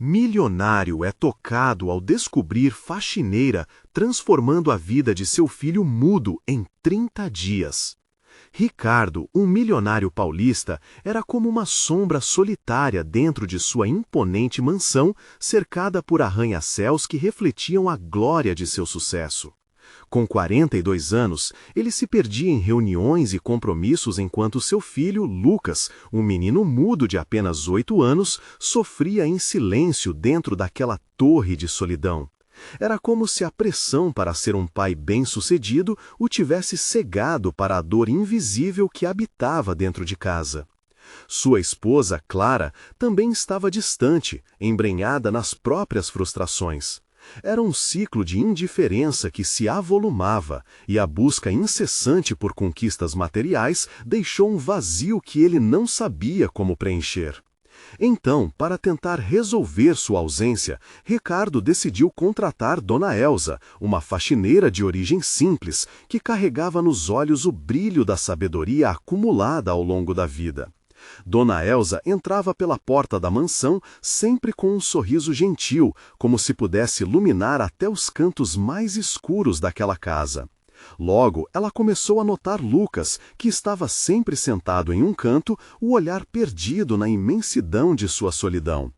Milionário é tocado ao descobrir faxineira transformando a vida de seu filho mudo em 30 dias. Ricardo, um milionário paulista, era como uma sombra solitária dentro de sua imponente mansão, cercada por arranha-céus que refletiam a glória de seu sucesso. Com 42 anos, ele se perdia em reuniões e compromissos enquanto seu filho, Lucas, um menino mudo de apenas 8 anos, sofria em silêncio dentro daquela torre de solidão. Era como se a pressão para ser um pai bem-sucedido o tivesse cegado para a dor invisível que habitava dentro de casa. Sua esposa, Clara, também estava distante, embrenhada nas próprias frustrações. Era um ciclo de indiferença que se avolumava, e a busca incessante por conquistas materiais deixou um vazio que ele não sabia como preencher. Então, para tentar resolver sua ausência, Ricardo decidiu contratar Dona Elsa, uma faxineira de origem simples, que carregava nos olhos o brilho da sabedoria acumulada ao longo da vida. Dona Elsa entrava pela porta da mansão sempre com um sorriso gentil, como se pudesse iluminar até os cantos mais escuros daquela casa. Logo, ela começou a notar Lucas, que estava sempre sentado em um canto, o olhar perdido na imensidão de sua solidão.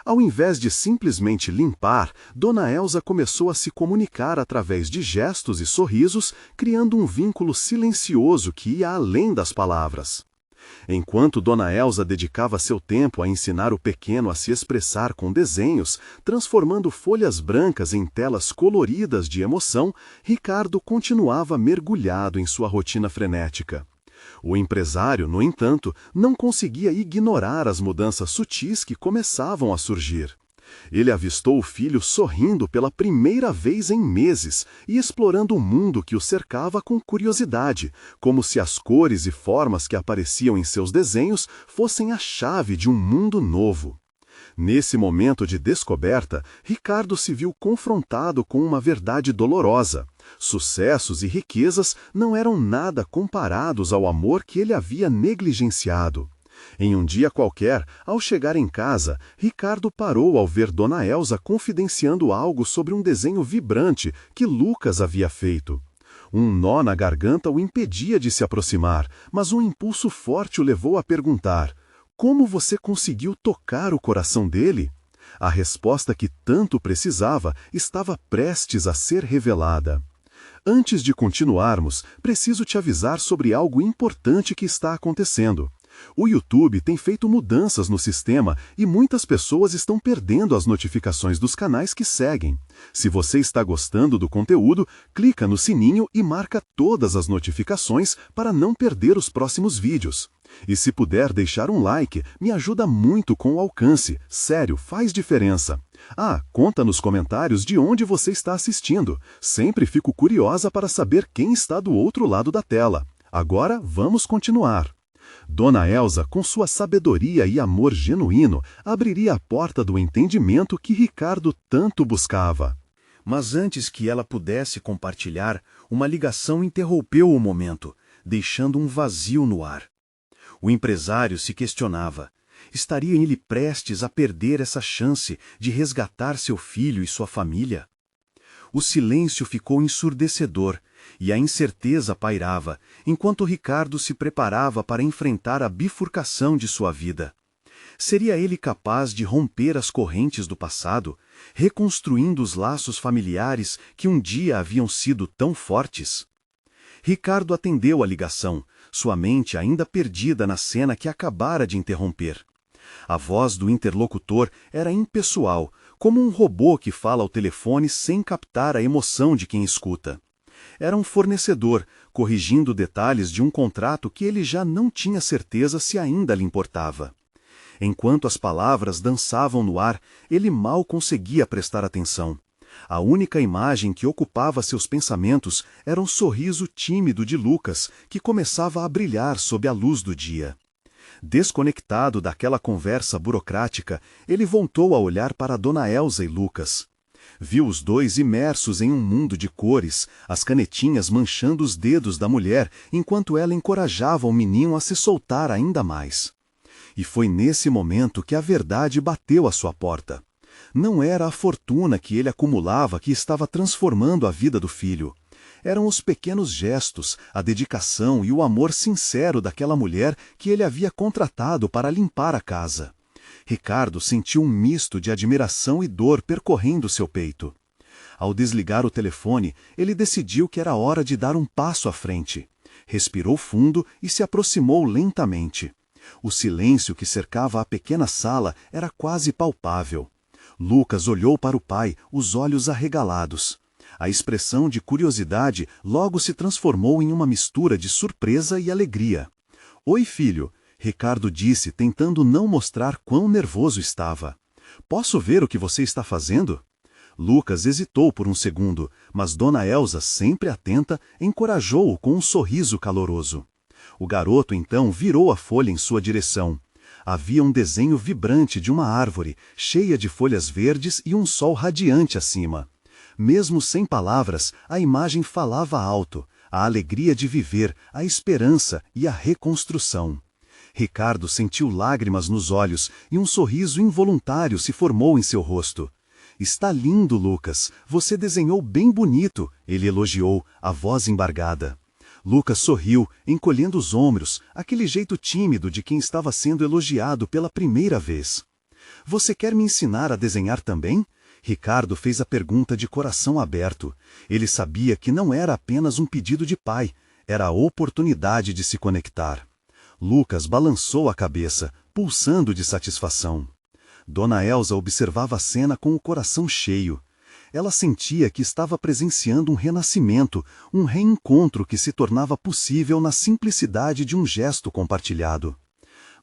Ao invés de simplesmente limpar, Dona Elsa começou a se comunicar através de gestos e sorrisos, criando um vínculo silencioso que ia além das palavras. Enquanto Dona Elsa dedicava seu tempo a ensinar o pequeno a se expressar com desenhos, transformando folhas brancas em telas coloridas de emoção, Ricardo continuava mergulhado em sua rotina frenética. O empresário, no entanto, não conseguia ignorar as mudanças sutis que começavam a surgir. Ele avistou o filho sorrindo pela primeira vez em meses e explorando o mundo que o cercava com curiosidade, como se as cores e formas que apareciam em seus desenhos fossem a chave de um mundo novo. Nesse momento de descoberta, Ricardo se viu confrontado com uma verdade dolorosa. Sucessos e riquezas não eram nada comparados ao amor que ele havia negligenciado. Em um dia qualquer, ao chegar em casa, Ricardo parou ao ver Dona Elsa confidenciando algo sobre um desenho vibrante que Lucas havia feito. Um nó na garganta o impedia de se aproximar, mas um impulso forte o levou a perguntar: como você conseguiu tocar o coração dele? A resposta que tanto precisava estava prestes a ser revelada. Antes de continuarmos, preciso te avisar sobre algo importante que está acontecendo. O YouTube tem feito mudanças no sistema e muitas pessoas estão perdendo as notificações dos canais que seguem. Se você está gostando do conteúdo, clica no sininho e marca todas as notificações para não perder os próximos vídeos. E se puder deixar um like, me ajuda muito com o alcance. Sério, faz diferença. Conta nos comentários de onde você está assistindo. Sempre fico curiosa para saber quem está do outro lado da tela. Agora, vamos continuar. Dona Elsa, com sua sabedoria e amor genuíno, abriria a porta do entendimento que Ricardo tanto buscava. Mas antes que ela pudesse compartilhar, uma ligação interrompeu o momento, deixando um vazio no ar. O empresário se questionava: estaria ele prestes a perder essa chance de resgatar seu filho e sua família? O silêncio ficou ensurdecedor e a incerteza pairava, enquanto Ricardo se preparava para enfrentar a bifurcação de sua vida. Seria ele capaz de romper as correntes do passado, reconstruindo os laços familiares que um dia haviam sido tão fortes? Ricardo atendeu a ligação, sua mente ainda perdida na cena que acabara de interromper. A voz do interlocutor era impessoal, como um robô que fala ao telefone sem captar a emoção de quem escuta. Era um fornecedor, corrigindo detalhes de um contrato que ele já não tinha certeza se ainda lhe importava. Enquanto as palavras dançavam no ar, ele mal conseguia prestar atenção. A única imagem que ocupava seus pensamentos era um sorriso tímido de Lucas, que começava a brilhar sob a luz do dia. Desconectado daquela conversa burocrática, ele voltou a olhar para Dona Elsa e Lucas. Viu os dois imersos em um mundo de cores, as canetinhas manchando os dedos da mulher, enquanto ela encorajava o menino a se soltar ainda mais. E foi nesse momento que a verdade bateu à sua porta. Não era a fortuna que ele acumulava que estava transformando a vida do filho. Eram os pequenos gestos, a dedicação e o amor sincero daquela mulher que ele havia contratado para limpar a casa. Ricardo sentiu um misto de admiração e dor percorrendo seu peito. Ao desligar o telefone, ele decidiu que era hora de dar um passo à frente. Respirou fundo e se aproximou lentamente. O silêncio que cercava a pequena sala era quase palpável. Lucas olhou para o pai, os olhos arregalados. A expressão de curiosidade logo se transformou em uma mistura de surpresa e alegria. "Oi, filho", Ricardo disse, tentando não mostrar quão nervoso estava. "Posso ver o que você está fazendo?" Lucas hesitou por um segundo, mas Dona Elsa, sempre atenta, encorajou-o com um sorriso caloroso. O garoto então virou a folha em sua direção. Havia um desenho vibrante de uma árvore, cheia de folhas verdes e um sol radiante acima. Mesmo sem palavras, a imagem falava alto, a alegria de viver, a esperança e a reconstrução. Ricardo sentiu lágrimas nos olhos e um sorriso involuntário se formou em seu rosto. "Está lindo, Lucas. Você desenhou bem bonito", ele elogiou, a voz embargada. Lucas sorriu, encolhendo os ombros, aquele jeito tímido de quem estava sendo elogiado pela primeira vez. "Você quer me ensinar a desenhar também?" Ricardo fez a pergunta de coração aberto. Ele sabia que não era apenas um pedido de pai, era a oportunidade de se conectar. Lucas balançou a cabeça, pulsando de satisfação. Dona Elsa observava a cena com o coração cheio. Ela sentia que estava presenciando um renascimento, um reencontro que se tornava possível na simplicidade de um gesto compartilhado.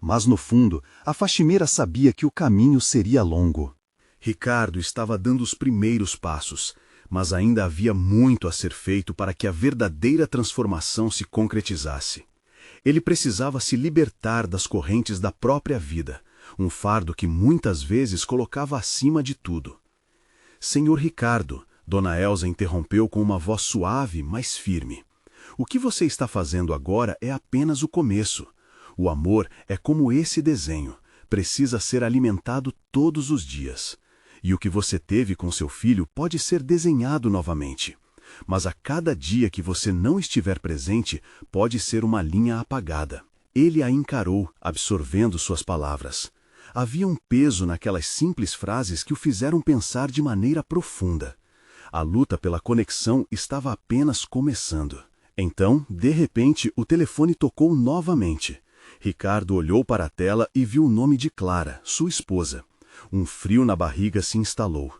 Mas no fundo, a faxineira sabia que o caminho seria longo. Ricardo estava dando os primeiros passos, mas ainda havia muito a ser feito para que a verdadeira transformação se concretizasse. Ele precisava se libertar das correntes da própria vida, um fardo que muitas vezes colocava acima de tudo. "Senhor Ricardo", Dona Elsa interrompeu com uma voz suave, mas firme. "O que você está fazendo agora é apenas o começo. O amor é como esse desenho, precisa ser alimentado todos os dias. E o que você teve com seu filho pode ser desenhado novamente. Mas a cada dia que você não estiver presente, pode ser uma linha apagada." Ele a encarou, absorvendo suas palavras. Havia um peso naquelas simples frases que o fizeram pensar de maneira profunda. A luta pela conexão estava apenas começando. Então, de repente, o telefone tocou novamente. Ricardo olhou para a tela e viu o nome de Clara, sua esposa. Um frio na barriga se instalou.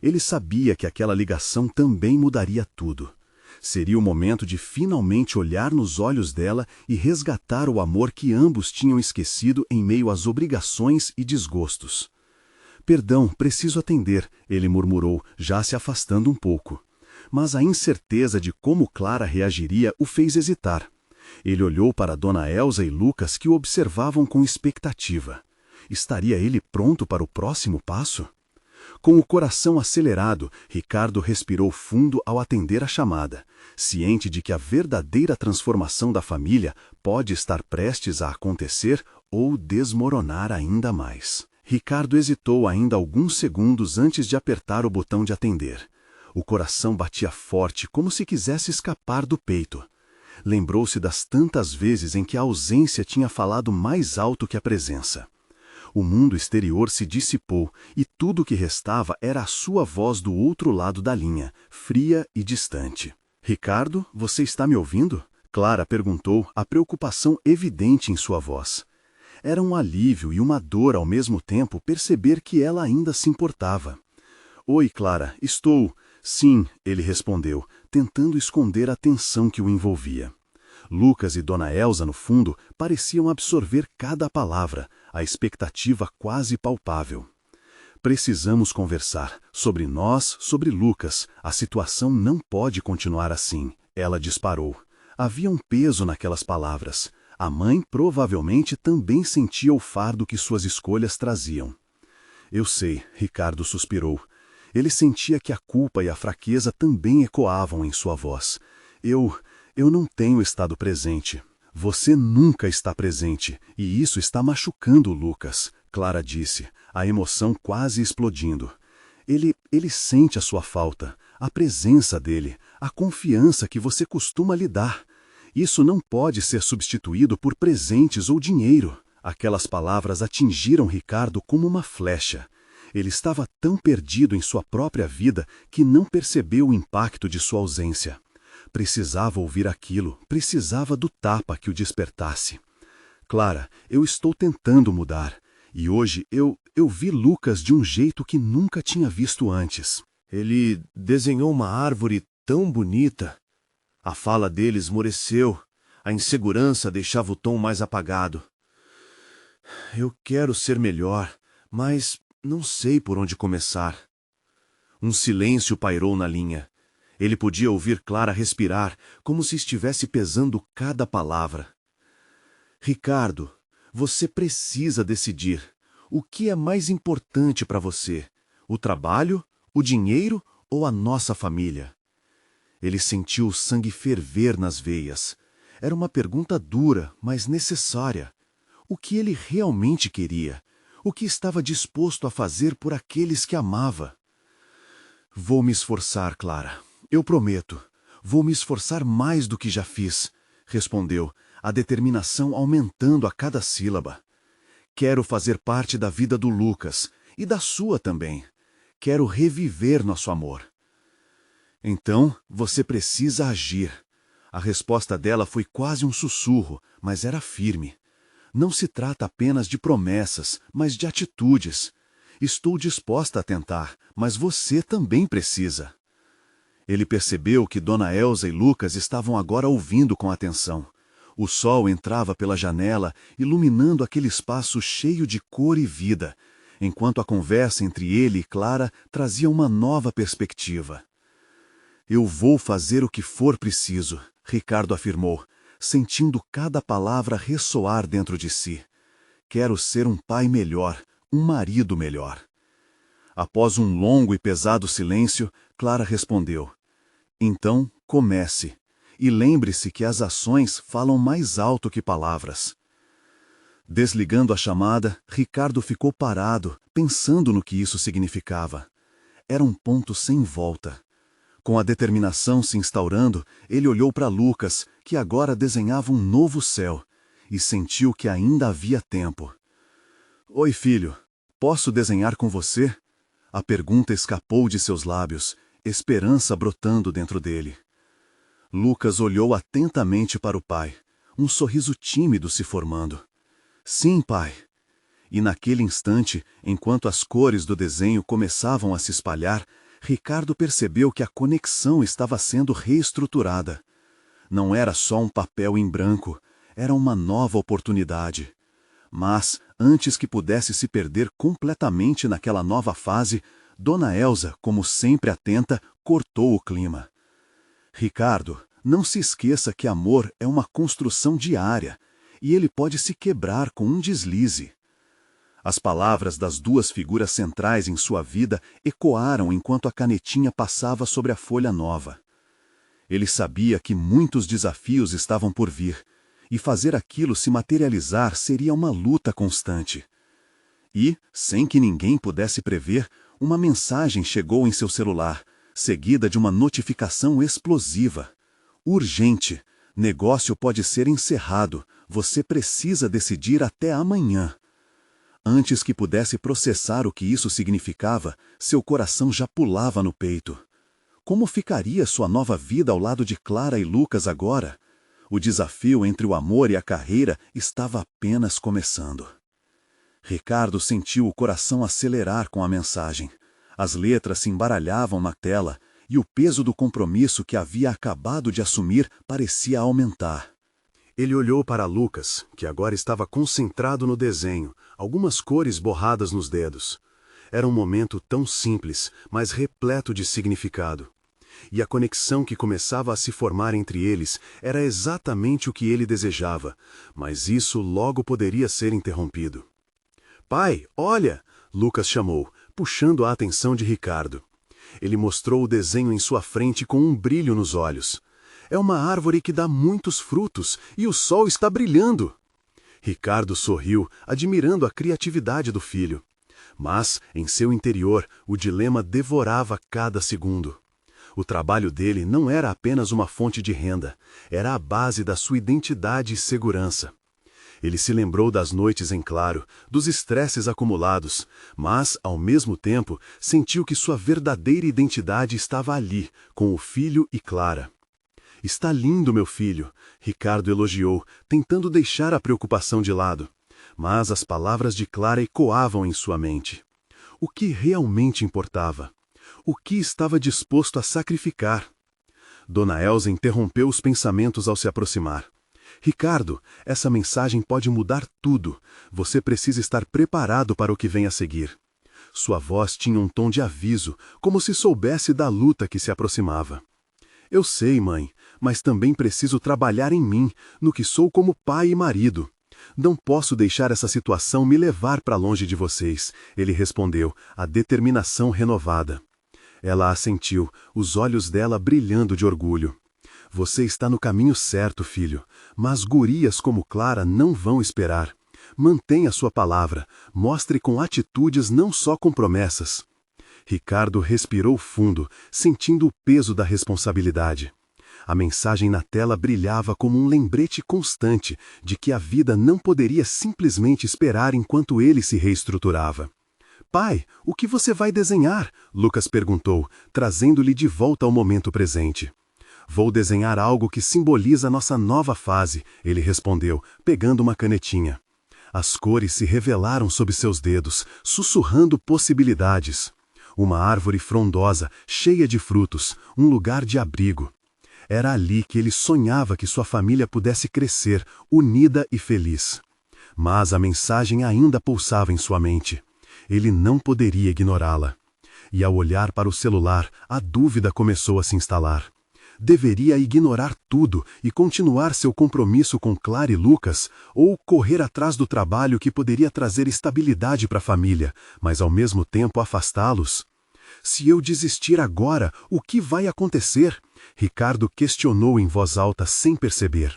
Ele sabia que aquela ligação também mudaria tudo. Seria o momento de finalmente olhar nos olhos dela e resgatar o amor que ambos tinham esquecido em meio às obrigações e desgostos. "Perdão, preciso atender", ele murmurou, já se afastando um pouco. Mas a incerteza de como Clara reagiria o fez hesitar. Ele olhou para Dona Elsa e Lucas, que o observavam com expectativa. Estaria ele pronto para o próximo passo? Com o coração acelerado, Ricardo respirou fundo ao atender a chamada, ciente de que a verdadeira transformação da família pode estar prestes a acontecer ou desmoronar ainda mais. Ricardo hesitou ainda alguns segundos antes de apertar o botão de atender. O coração batia forte, como se quisesse escapar do peito. Lembrou-se das tantas vezes em que a ausência tinha falado mais alto que a presença. O mundo exterior se dissipou e tudo o que restava era a sua voz do outro lado da linha, fria e distante. "Ricardo, você está me ouvindo?" Clara perguntou, a preocupação evidente em sua voz. Era um alívio e uma dor ao mesmo tempo perceber que ela ainda se importava. "Oi, Clara, estou." "Sim", ele respondeu, tentando esconder a tensão que o envolvia. Lucas e Dona Elsa, no fundo, pareciam absorver cada palavra, a expectativa quase palpável. "Precisamos conversar. Sobre nós, sobre Lucas. A situação não pode continuar assim", ela disparou. Havia um peso naquelas palavras. A mãe provavelmente também sentia o fardo que suas escolhas traziam. "Eu sei", Ricardo suspirou. Ele sentia que a culpa e a fraqueza também ecoavam em sua voz. Eu não tenho estado presente." "Você nunca está presente, e isso está machucando o Lucas", Clara disse, a emoção quase explodindo. Ele sente a sua falta, a presença dele, a confiança que você costuma lhe dar. Isso não pode ser substituído por presentes ou dinheiro. Aquelas palavras atingiram Ricardo como uma flecha. Ele estava tão perdido em sua própria vida que não percebeu o impacto de sua ausência. Precisava ouvir aquilo, precisava do tapa que o despertasse. Clara, eu estou tentando mudar. E hoje eu vi Lucas de um jeito que nunca tinha visto antes. Ele desenhou uma árvore tão bonita. A fala dele esmoreceu. A insegurança deixava o tom mais apagado. Eu quero ser melhor, mas não sei por onde começar. Um silêncio pairou na linha. Ele podia ouvir Clara respirar, como se estivesse pesando cada palavra. Ricardo, você precisa decidir. O que é mais importante para você? O trabalho, o dinheiro ou a nossa família? Ele sentiu o sangue ferver nas veias. Era uma pergunta dura, mas necessária. O que ele realmente queria? O que estava disposto a fazer por aqueles que amava? Vou me esforçar, Clara. Eu prometo. Vou me esforçar mais do que já fiz, respondeu, a determinação aumentando a cada sílaba. Quero fazer parte da vida do Lucas e da sua também. Quero reviver nosso amor. Então, você precisa agir. A resposta dela foi quase um sussurro, mas era firme. Não se trata apenas de promessas, mas de atitudes. Estou disposta a tentar, mas você também precisa. Ele percebeu que Dona Elsa e Lucas estavam agora ouvindo com atenção. O sol entrava pela janela, iluminando aquele espaço cheio de cor e vida, enquanto a conversa entre ele e Clara trazia uma nova perspectiva. Eu vou fazer o que for preciso, Ricardo afirmou, sentindo cada palavra ressoar dentro de si. Quero ser um pai melhor, um marido melhor. Após um longo e pesado silêncio, Clara respondeu: Então, comece. E lembre-se que as ações falam mais alto que palavras. Desligando a chamada, Ricardo ficou parado, pensando no que isso significava. Era um ponto sem volta. Com a determinação se instaurando, ele olhou para Lucas, que agora desenhava um novo céu, e sentiu que ainda havia tempo. Oi, filho, posso desenhar com você? A pergunta escapou de seus lábios, esperança brotando dentro dele. Lucas olhou atentamente para o pai, um sorriso tímido se formando. Sim, pai. E naquele instante, enquanto as cores do desenho começavam a se espalhar, Ricardo percebeu que a conexão estava sendo reestruturada. Não era só um papel em branco, era uma nova oportunidade. Mas, antes que pudesse se perder completamente naquela nova fase, Dona Elsa, como sempre atenta, cortou o clima. Ricardo, não se esqueça que amor é uma construção diária, e ele pode se quebrar com um deslize. As palavras das duas figuras centrais em sua vida ecoaram enquanto a canetinha passava sobre a folha nova. Ele sabia que muitos desafios estavam por vir, e fazer aquilo se materializar seria uma luta constante. E, sem que ninguém pudesse prever, uma mensagem chegou em seu celular, seguida de uma notificação explosiva. Urgente! Negócio pode ser encerrado. Você precisa decidir até amanhã. Antes que pudesse processar o que isso significava, seu coração já pulava no peito. Como ficaria sua nova vida ao lado de Clara e Lucas agora? O desafio entre o amor e a carreira estava apenas começando. Ricardo sentiu o coração acelerar com a mensagem. As letras se embaralhavam na tela, e o peso do compromisso que havia acabado de assumir parecia aumentar. Ele olhou para Lucas, que agora estava concentrado no desenho, algumas cores borradas nos dedos. Era um momento tão simples, mas repleto de significado. E a conexão que começava a se formar entre eles era exatamente o que ele desejava, mas isso logo poderia ser interrompido. Pai, olha! Lucas chamou, puxando a atenção de Ricardo. Ele mostrou o desenho em sua frente com um brilho nos olhos. É uma árvore que dá muitos frutos e o sol está brilhando. Ricardo sorriu, admirando a criatividade do filho. Mas, em seu interior, o dilema devorava cada segundo. O trabalho dele não era apenas uma fonte de renda, era a base da sua identidade e segurança. Ele se lembrou das noites em claro, dos estresses acumulados, mas, ao mesmo tempo, sentiu que sua verdadeira identidade estava ali, com o filho e Clara. "Está lindo, meu filho", Ricardo elogiou, tentando deixar a preocupação de lado. Mas as palavras de Clara ecoavam em sua mente. O que realmente importava? O que estava disposto a sacrificar? Dona Elsa interrompeu os pensamentos ao se aproximar. "Ricardo, essa mensagem pode mudar tudo. Você precisa estar preparado para o que vem a seguir." Sua voz tinha um tom de aviso, como se soubesse da luta que se aproximava. "Eu sei, mãe, mas também preciso trabalhar em mim, no que sou como pai e marido. Não posso deixar essa situação me levar para longe de vocês", ele respondeu, a determinação renovada. Ela assentiu, os olhos dela brilhando de orgulho. "Você está no caminho certo, filho, mas gurias como Clara não vão esperar. Mantenha sua palavra, mostre com atitudes, não só com promessas." Ricardo respirou fundo, sentindo o peso da responsabilidade. A mensagem na tela brilhava como um lembrete constante de que a vida não poderia simplesmente esperar enquanto ele se reestruturava. "Pai, o que você vai desenhar?" Lucas perguntou, trazendo-lhe de volta ao momento presente. "Vou desenhar algo que simboliza nossa nova fase", ele respondeu, pegando uma canetinha. As cores se revelaram sob seus dedos, sussurrando possibilidades. Uma árvore frondosa, cheia de frutos, um lugar de abrigo. Era ali que ele sonhava que sua família pudesse crescer, unida e feliz. Mas a mensagem ainda pulsava em sua mente. Ele não poderia ignorá-la. E ao olhar para o celular, a dúvida começou a se instalar. Deveria ignorar tudo e continuar seu compromisso com Clara e Lucas, ou correr atrás do trabalho que poderia trazer estabilidade para a família, mas ao mesmo tempo afastá-los? "Se eu desistir agora, o que vai acontecer?" Ricardo questionou em voz alta sem perceber.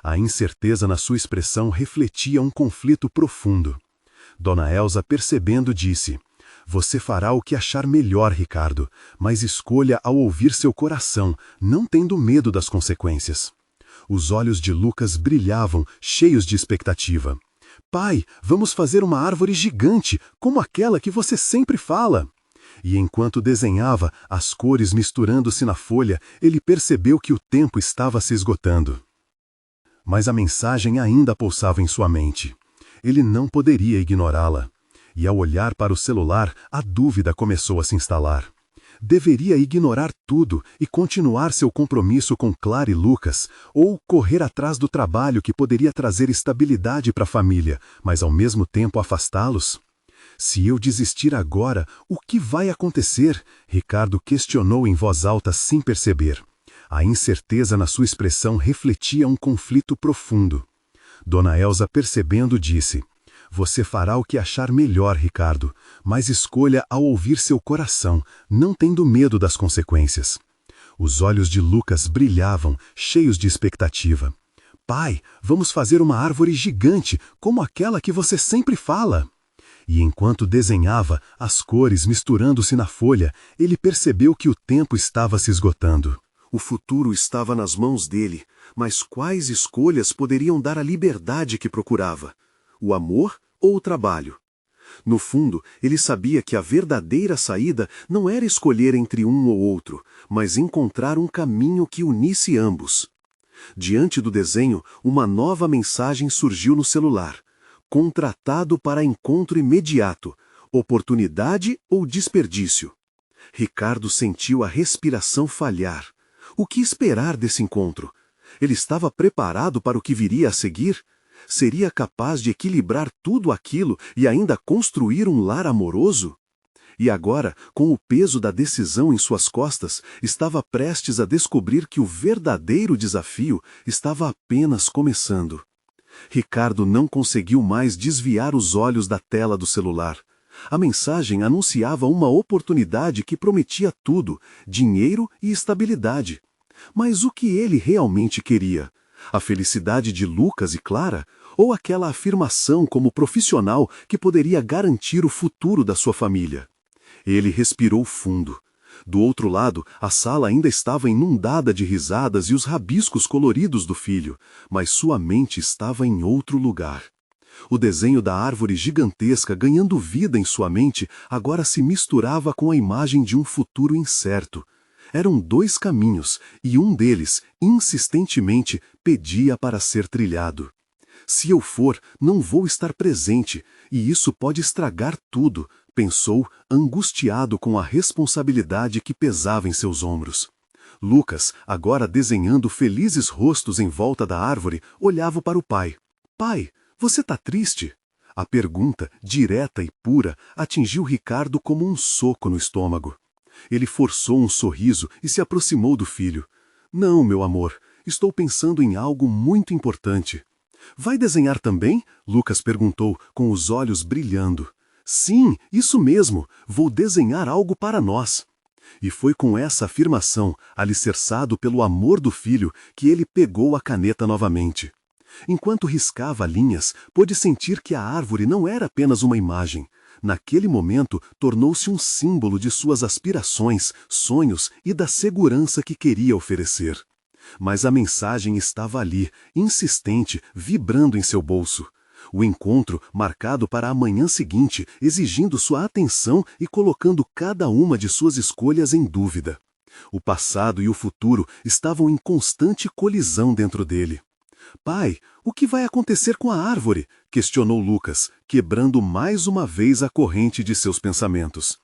A incerteza na sua expressão refletia um conflito profundo. Dona Elsa, percebendo, disse: "Você fará o que achar melhor, Ricardo, mas escolha ao ouvir seu coração, não tendo medo das consequências." Os olhos de Lucas brilhavam, cheios de expectativa. "Pai, vamos fazer uma árvore gigante, como aquela que você sempre fala." E enquanto desenhava, as cores misturando-se na folha, ele percebeu que o tempo estava se esgotando. Mas a mensagem ainda pulsava em sua mente. Ele não poderia ignorá-la. E ao olhar para o celular, a dúvida começou a se instalar. Deveria ignorar tudo e continuar seu compromisso com Clara e Lucas, ou correr atrás do trabalho que poderia trazer estabilidade para a família, mas ao mesmo tempo afastá-los? "Se eu desistir agora, o que vai acontecer?" Ricardo questionou em voz alta sem perceber. A incerteza na sua expressão refletia um conflito profundo. Dona Elsa, percebendo, disse: "Você fará o que achar melhor, Ricardo, mas escolha ao ouvir seu coração, não tendo medo das consequências." Os olhos de Lucas brilhavam, cheios de expectativa. "Pai, vamos fazer uma árvore gigante, como aquela que você sempre fala." E enquanto desenhava, as cores misturando-se na folha, ele percebeu que o tempo estava se esgotando. O futuro estava nas mãos dele, mas quais escolhas poderiam dar a liberdade que procurava? O amor ou o trabalho? No fundo, ele sabia que a verdadeira saída não era escolher entre um ou outro, mas encontrar um caminho que unisse ambos. Diante do desenho, uma nova mensagem surgiu no celular. Contratado para encontro imediato, oportunidade ou desperdício? Ricardo sentiu a respiração falhar. O que esperar desse encontro? Ele estava preparado para o que viria a seguir? Seria capaz de equilibrar tudo aquilo e ainda construir um lar amoroso? E agora, com o peso da decisão em suas costas, estava prestes a descobrir que o verdadeiro desafio estava apenas começando. Ricardo não conseguiu mais desviar os olhos da tela do celular. A mensagem anunciava uma oportunidade que prometia tudo, dinheiro e estabilidade. Mas o que ele realmente queria? A felicidade de Lucas e Clara? ou aquela afirmação como profissional que poderia garantir o futuro da sua família. Ele respirou fundo. Do outro lado, a sala ainda estava inundada de risadas e os rabiscos coloridos do filho, mas sua mente estava em outro lugar. O desenho da árvore gigantesca ganhando vida em sua mente agora se misturava com a imagem de um futuro incerto. Eram dois caminhos, e um deles, insistentemente, pedia para ser trilhado. Se eu for, não vou estar presente, e isso pode estragar tudo, pensou, angustiado com a responsabilidade que pesava em seus ombros. Lucas, agora desenhando felizes rostos em volta da árvore, olhava para o pai. Pai, você está triste? A pergunta, direta e pura, atingiu Ricardo como um soco no estômago. Ele forçou um sorriso e se aproximou do filho. Não, meu amor, estou pensando em algo muito importante. Vai desenhar também? Lucas perguntou, com os olhos brilhando. Sim, isso mesmo, vou desenhar algo para nós. E foi com essa afirmação, alicerçado pelo amor do filho, que ele pegou a caneta novamente. Enquanto riscava linhas, pôde sentir que a árvore não era apenas uma imagem. Naquele momento, tornou-se um símbolo de suas aspirações, sonhos e da segurança que queria oferecer. Mas a mensagem estava ali, insistente, vibrando em seu bolso. O encontro, marcado para a manhã seguinte, exigindo sua atenção e colocando cada uma de suas escolhas em dúvida. O passado e o futuro estavam em constante colisão dentro dele. Pai, o que vai acontecer com a árvore? Questionou Lucas, quebrando mais uma vez a corrente de seus pensamentos.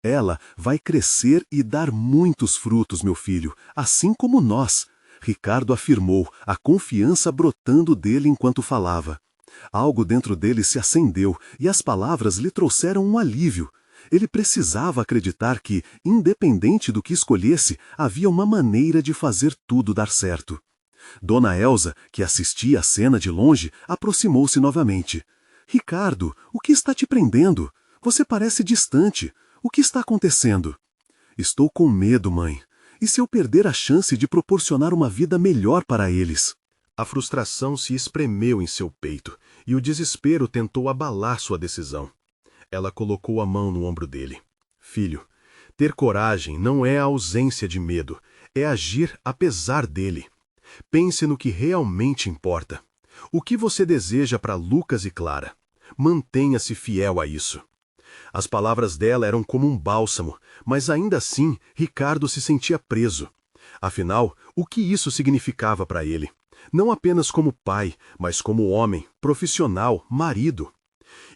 Ela vai crescer e dar muitos frutos, meu filho, assim como nós, Ricardo afirmou, a confiança brotando dele enquanto falava. Algo dentro dele se acendeu e as palavras lhe trouxeram um alívio. Ele precisava acreditar que, independente do que escolhesse, havia uma maneira de fazer tudo dar certo. Dona Elsa, que assistia a cena de longe, aproximou-se novamente. Ricardo, o que está te prendendo? Você parece distante. O que está acontecendo? Estou com medo, mãe. E se eu perder a chance de proporcionar uma vida melhor para eles? A frustração se espremeu em seu peito e o desespero tentou abalar sua decisão. Ela colocou a mão no ombro dele. Filho, ter coragem não é a ausência de medo, é agir apesar dele. Pense no que realmente importa. O que você deseja para Lucas e Clara? Mantenha-se fiel a isso. As palavras dela eram como um bálsamo, mas ainda assim Ricardo se sentia preso. Afinal, o que isso significava para ele? Não apenas como pai, mas como homem, profissional, marido.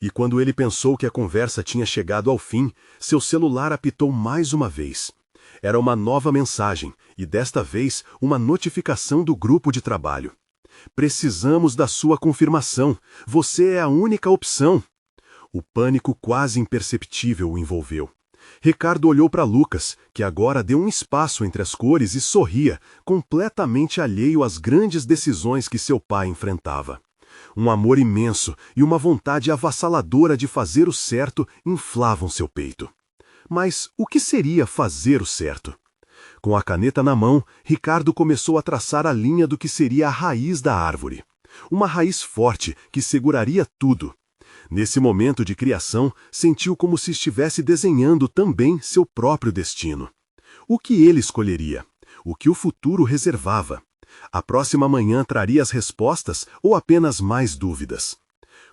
E quando ele pensou que a conversa tinha chegado ao fim, seu celular apitou mais uma vez. Era uma nova mensagem, e desta vez uma notificação do grupo de trabalho. Precisamos da sua confirmação. Você é a única opção. O pânico quase imperceptível o envolveu. Ricardo olhou para Lucas, que agora deu um espaço entre as cores e sorria, completamente alheio às grandes decisões que seu pai enfrentava. Um amor imenso e uma vontade avassaladora de fazer o certo inflavam seu peito. Mas o que seria fazer o certo? Com a caneta na mão, Ricardo começou a traçar a linha do que seria a raiz da árvore. Uma raiz forte que seguraria tudo. Nesse momento de criação, sentiu como se estivesse desenhando também seu próprio destino. O que ele escolheria? O que o futuro reservava? A próxima manhã traria as respostas ou apenas mais dúvidas?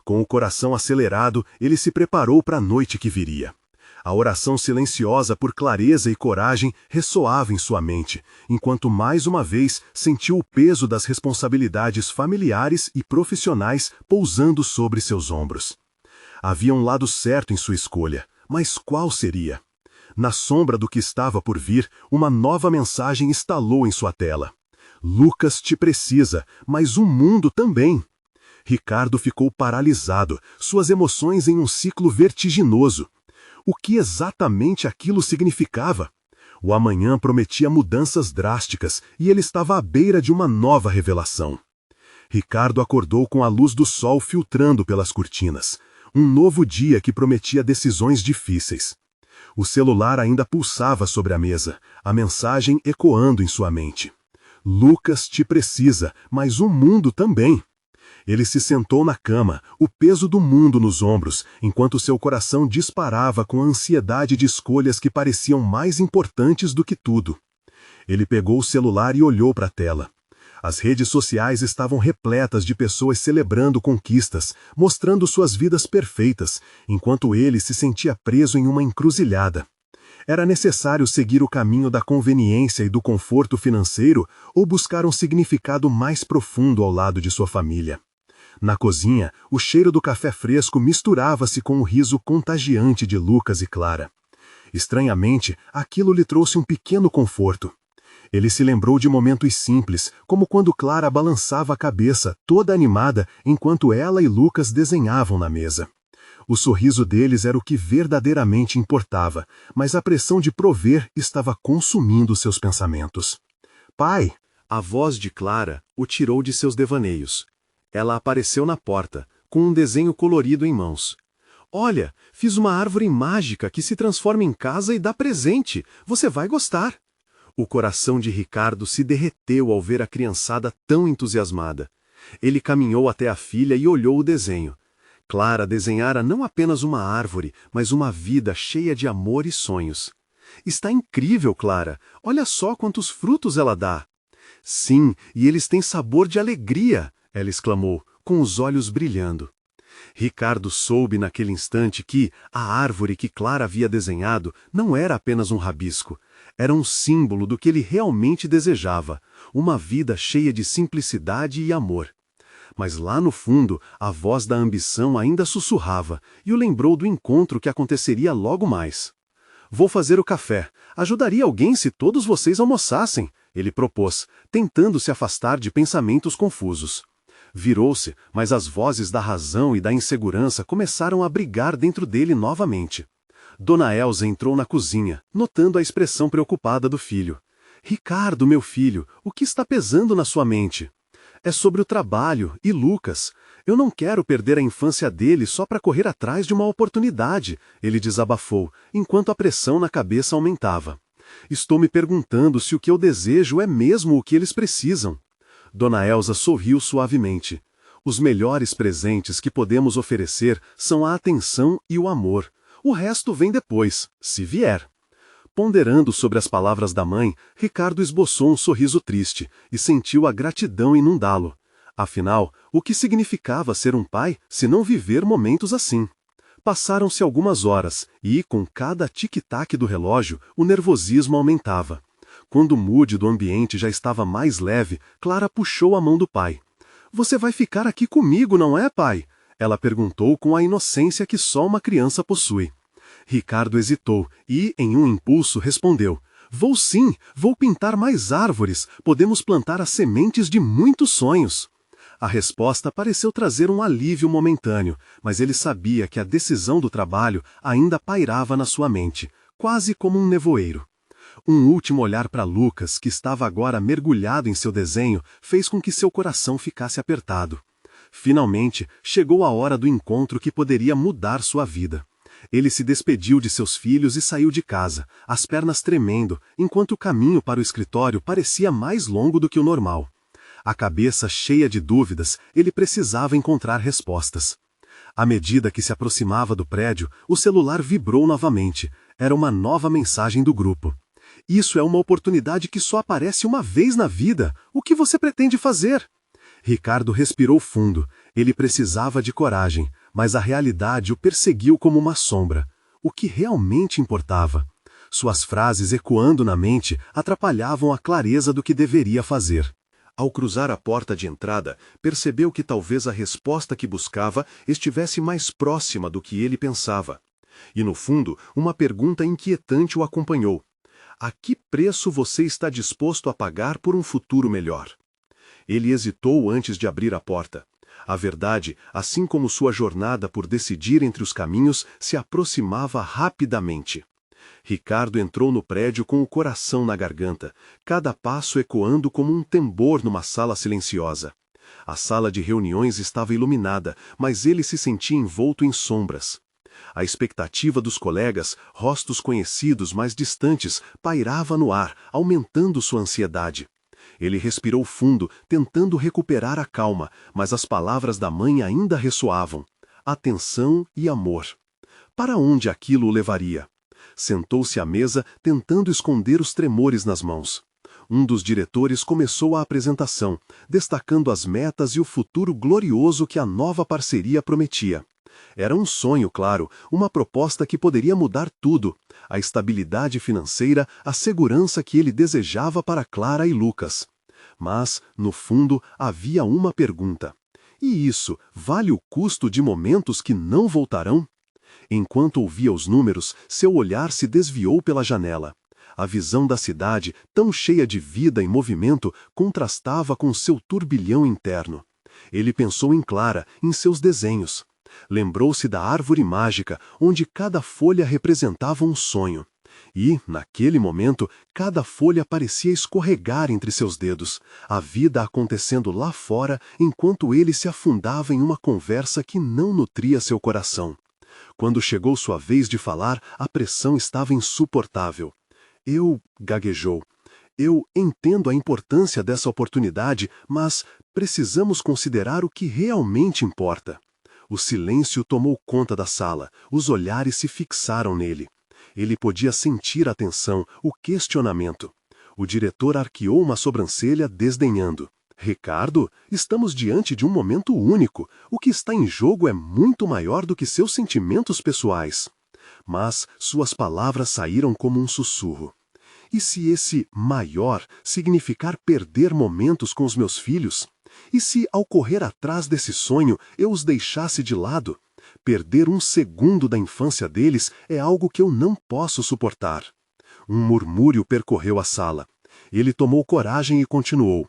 Com o coração acelerado, ele se preparou para a noite que viria. A oração silenciosa por clareza e coragem ressoava em sua mente, enquanto mais uma vez sentiu o peso das responsabilidades familiares e profissionais pousando sobre seus ombros. Havia um lado certo em sua escolha, mas qual seria? Na sombra do que estava por vir, uma nova mensagem estalou em sua tela. Lucas te precisa, mas o mundo também. Ricardo ficou paralisado, suas emoções em um ciclo vertiginoso. O que exatamente aquilo significava? O amanhã prometia mudanças drásticas e ele estava à beira de uma nova revelação. Ricardo acordou com a luz do sol filtrando pelas cortinas. Um novo dia que prometia decisões difíceis. O celular ainda pulsava sobre a mesa, a mensagem ecoando em sua mente. Lucas te precisa, mas o mundo também. Ele se sentou na cama, o peso do mundo nos ombros, enquanto seu coração disparava com a ansiedade de escolhas que pareciam mais importantes do que tudo. Ele pegou o celular e olhou para a tela. As redes sociais estavam repletas de pessoas celebrando conquistas, mostrando suas vidas perfeitas, enquanto ele se sentia preso em uma encruzilhada. Era necessário seguir o caminho da conveniência e do conforto financeiro ou buscar um significado mais profundo ao lado de sua família? Na cozinha, o cheiro do café fresco misturava-se com o riso contagiante de Lucas e Clara. Estranhamente, aquilo lhe trouxe um pequeno conforto. Ele se lembrou de momentos simples, como quando Clara balançava a cabeça, toda animada, enquanto ela e Lucas desenhavam na mesa. O sorriso deles era o que verdadeiramente importava, mas a pressão de prover estava consumindo seus pensamentos. Pai! A voz de Clara o tirou de seus devaneios. Ela apareceu na porta, com um desenho colorido em mãos. Olha, fiz uma árvore mágica que se transforma em casa e dá presente. Você vai gostar. O coração de Ricardo se derreteu ao ver a criançada tão entusiasmada. Ele caminhou até a filha e olhou o desenho. Clara desenhara não apenas uma árvore, mas uma vida cheia de amor e sonhos. Está incrível, Clara. Olha só quantos frutos ela dá. Sim, e eles têm sabor de alegria, ela exclamou, com os olhos brilhando. Ricardo soube naquele instante que a árvore que Clara havia desenhado não era apenas um rabisco. Era um símbolo do que ele realmente desejava, uma vida cheia de simplicidade e amor. Mas lá no fundo, a voz da ambição ainda sussurrava e o lembrou do encontro que aconteceria logo mais. Vou fazer o café. Ajudaria alguém se todos vocês almoçassem, ele propôs, tentando se afastar de pensamentos confusos. Virou-se, mas as vozes da razão e da insegurança começaram a brigar dentro dele novamente. Dona Elsa entrou na cozinha, notando a expressão preocupada do filho. Ricardo, meu filho, o que está pesando na sua mente? É sobre o trabalho e Lucas. Eu não quero perder a infância dele só para correr atrás de uma oportunidade, ele desabafou, enquanto a pressão na cabeça aumentava. Estou me perguntando se o que eu desejo é mesmo o que eles precisam. Dona Elsa sorriu suavemente. Os melhores presentes que podemos oferecer são a atenção e o amor. O resto vem depois, se vier. Ponderando sobre as palavras da mãe, Ricardo esboçou um sorriso triste e sentiu a gratidão inundá-lo. Afinal, o que significava ser um pai se não viver momentos assim? Passaram-se algumas horas e, com cada tic-tac do relógio, o nervosismo aumentava. Quando o mood do ambiente já estava mais leve, Clara puxou a mão do pai. Você vai ficar aqui comigo, não é, pai? Ela perguntou com a inocência que só uma criança possui. Ricardo hesitou e, em um impulso, respondeu. Vou sim, vou pintar mais árvores, podemos plantar as sementes de muitos sonhos. A resposta pareceu trazer um alívio momentâneo, mas ele sabia que a decisão do trabalho ainda pairava na sua mente, quase como um nevoeiro. Um último olhar para Lucas, que estava agora mergulhado em seu desenho, fez com que seu coração ficasse apertado. Finalmente, chegou a hora do encontro que poderia mudar sua vida. Ele se despediu de seus filhos e saiu de casa, as pernas tremendo, enquanto o caminho para o escritório parecia mais longo do que o normal. A cabeça cheia de dúvidas, ele precisava encontrar respostas. À medida que se aproximava do prédio, o celular vibrou novamente. Era uma nova mensagem do grupo. Isso é uma oportunidade que só aparece uma vez na vida. O que você pretende fazer? Ricardo respirou fundo. Ele precisava de coragem, mas a realidade o perseguiu como uma sombra. O que realmente importava? Suas frases ecoando na mente atrapalhavam a clareza do que deveria fazer. Ao cruzar a porta de entrada, percebeu que talvez a resposta que buscava estivesse mais próxima do que ele pensava. E no fundo, uma pergunta inquietante o acompanhou. A que preço você está disposto a pagar por um futuro melhor? Ele hesitou antes de abrir a porta. A verdade, assim como sua jornada por decidir entre os caminhos, se aproximava rapidamente. Ricardo entrou no prédio com o coração na garganta, cada passo ecoando como um tambor numa sala silenciosa. A sala de reuniões estava iluminada, mas ele se sentia envolto em sombras. A expectativa dos colegas, rostos conhecidos mas distantes, pairava no ar, aumentando sua ansiedade. Ele respirou fundo, tentando recuperar a calma, mas as palavras da mãe ainda ressoavam. Atenção e amor. Para onde aquilo o levaria? Sentou-se à mesa, tentando esconder os tremores nas mãos. Um dos diretores começou a apresentação, destacando as metas e o futuro glorioso que a nova parceria prometia. Era um sonho, claro, uma proposta que poderia mudar tudo: a estabilidade financeira, a segurança que ele desejava para Clara e Lucas. Mas, no fundo, havia uma pergunta: e isso vale o custo de momentos que não voltarão? Enquanto ouvia os números, seu olhar se desviou pela janela. A visão da cidade, tão cheia de vida e movimento, contrastava com seu turbilhão interno. Ele pensou em Clara, em seus desenhos. Lembrou-se da árvore mágica, onde cada folha representava um sonho. E, naquele momento, cada folha parecia escorregar entre seus dedos, a vida acontecendo lá fora enquanto ele se afundava em uma conversa que não nutria seu coração. Quando chegou sua vez de falar, a pressão estava insuportável. Gaguejou. Eu entendo a importância dessa oportunidade, mas precisamos considerar o que realmente importa. O silêncio tomou conta da sala, os olhares se fixaram nele. Ele podia sentir a tensão, o questionamento. O diretor arqueou uma sobrancelha desdenhando. Ricardo, estamos diante de um momento único. O que está em jogo é muito maior do que seus sentimentos pessoais. Mas suas palavras saíram como um sussurro. E se esse maior significar perder momentos com os meus filhos? E se, ao correr atrás desse sonho, eu os deixasse de lado? Perder um segundo da infância deles é algo que eu não posso suportar. Um murmúrio percorreu a sala. Ele tomou coragem e continuou.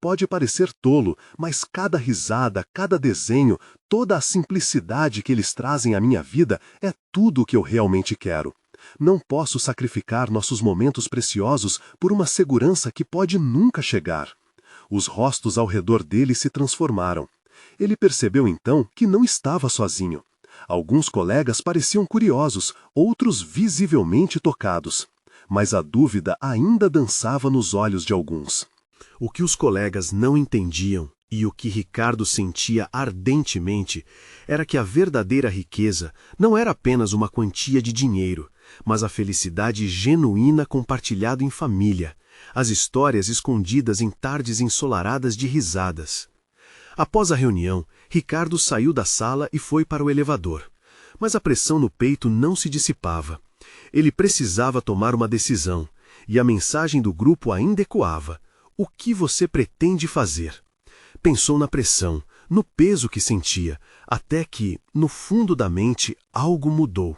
Pode parecer tolo, mas cada risada, cada desenho, toda a simplicidade que eles trazem à minha vida é tudo o que eu realmente quero. Não posso sacrificar nossos momentos preciosos por uma segurança que pode nunca chegar. Os rostos ao redor dele se transformaram. Ele percebeu então que não estava sozinho. Alguns colegas pareciam curiosos, outros visivelmente tocados. Mas a dúvida ainda dançava nos olhos de alguns. O que os colegas não entendiam, e o que Ricardo sentia ardentemente, era que a verdadeira riqueza não era apenas uma quantia de dinheiro, mas a felicidade genuína compartilhada em família, as histórias escondidas em tardes ensolaradas de risadas. Após a reunião, Ricardo saiu da sala e foi para o elevador. Mas a pressão no peito não se dissipava. Ele precisava tomar uma decisão, e a mensagem do grupo ainda ecoava. O que você pretende fazer? Pensou na pressão, no peso que sentia, até que, no fundo da mente, algo mudou.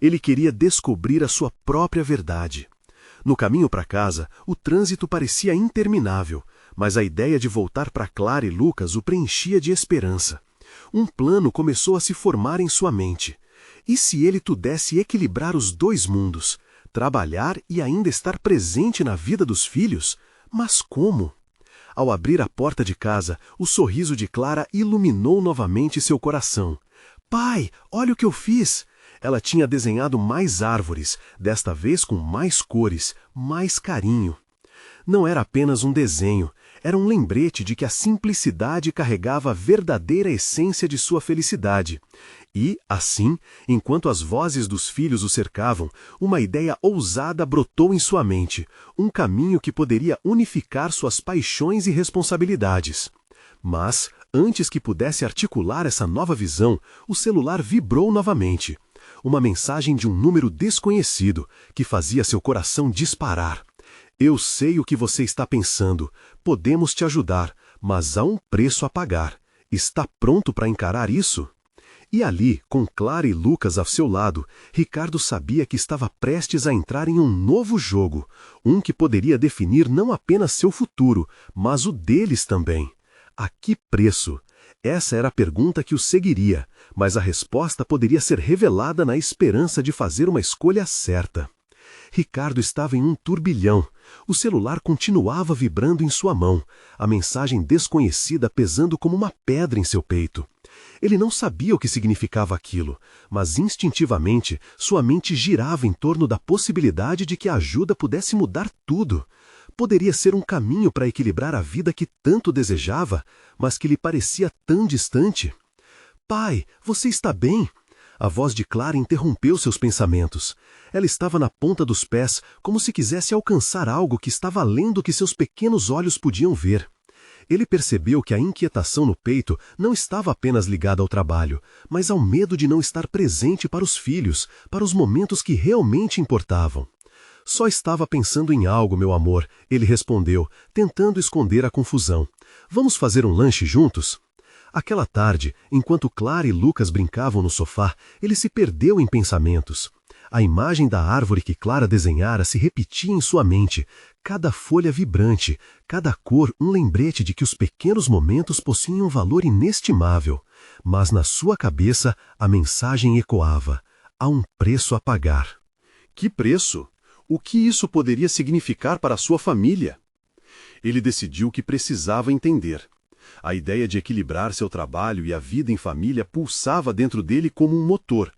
Ele queria descobrir a sua própria verdade. No caminho para casa, o trânsito parecia interminável, mas a ideia de voltar para Clara e Lucas o preenchia de esperança. Um plano começou a se formar em sua mente. E se ele pudesse equilibrar os dois mundos, trabalhar e ainda estar presente na vida dos filhos? Mas como? Ao abrir a porta de casa, o sorriso de Clara iluminou novamente seu coração. Pai, olha o que eu fiz! Ela tinha desenhado mais árvores, desta vez com mais cores, mais carinho. Não era apenas um desenho, era um lembrete de que a simplicidade carregava a verdadeira essência de sua felicidade. E, assim, enquanto as vozes dos filhos o cercavam, uma ideia ousada brotou em sua mente, um caminho que poderia unificar suas paixões e responsabilidades. Mas, antes que pudesse articular essa nova visão, o celular vibrou novamente. Uma mensagem de um número desconhecido, que fazia seu coração disparar. Eu sei o que você está pensando. Podemos te ajudar, mas há um preço a pagar. Está pronto para encarar isso? E ali, com Clara e Lucas ao seu lado, Ricardo sabia que estava prestes a entrar em um novo jogo, um que poderia definir não apenas seu futuro, mas o deles também. A que preço? Essa era a pergunta que o seguiria, mas a resposta poderia ser revelada na esperança de fazer uma escolha certa. Ricardo estava em um turbilhão. O celular continuava vibrando em sua mão, a mensagem desconhecida pesando como uma pedra em seu peito. Ele não sabia o que significava aquilo, mas instintivamente sua mente girava em torno da possibilidade de que a ajuda pudesse mudar tudo. Poderia ser um caminho para equilibrar a vida que tanto desejava, mas que lhe parecia tão distante. Pai, você está bem? A voz de Clara interrompeu seus pensamentos. Ela estava na ponta dos pés, como se quisesse alcançar algo que estava além do que seus pequenos olhos podiam ver. Ele percebeu que a inquietação no peito não estava apenas ligada ao trabalho, mas ao medo de não estar presente para os filhos, para os momentos que realmente importavam. Só estava pensando em algo, meu amor, ele respondeu, tentando esconder a confusão. Vamos fazer um lanche juntos? Aquela tarde, enquanto Clara e Lucas brincavam no sofá, ele se perdeu em pensamentos. A imagem da árvore que Clara desenhara se repetia em sua mente, cada folha vibrante, cada cor um lembrete de que os pequenos momentos possuem um valor inestimável. Mas na sua cabeça a mensagem ecoava: há um preço a pagar. Que preço? O que isso poderia significar para a sua família? Ele decidiu que precisava entender. A ideia de equilibrar seu trabalho e a vida em família pulsava dentro dele como um motor.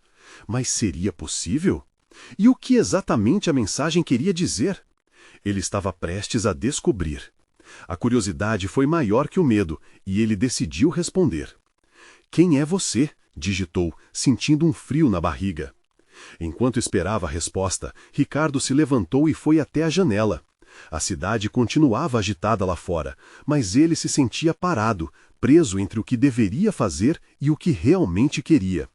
Mas seria possível? E o que exatamente a mensagem queria dizer? Ele estava prestes a descobrir. A curiosidade foi maior que o medo, e ele decidiu responder. "Quem é você?", digitou, sentindo um frio na barriga. Enquanto esperava a resposta, Ricardo se levantou e foi até a janela. A cidade continuava agitada lá fora, mas ele se sentia parado, preso entre o que deveria fazer e o que realmente queria.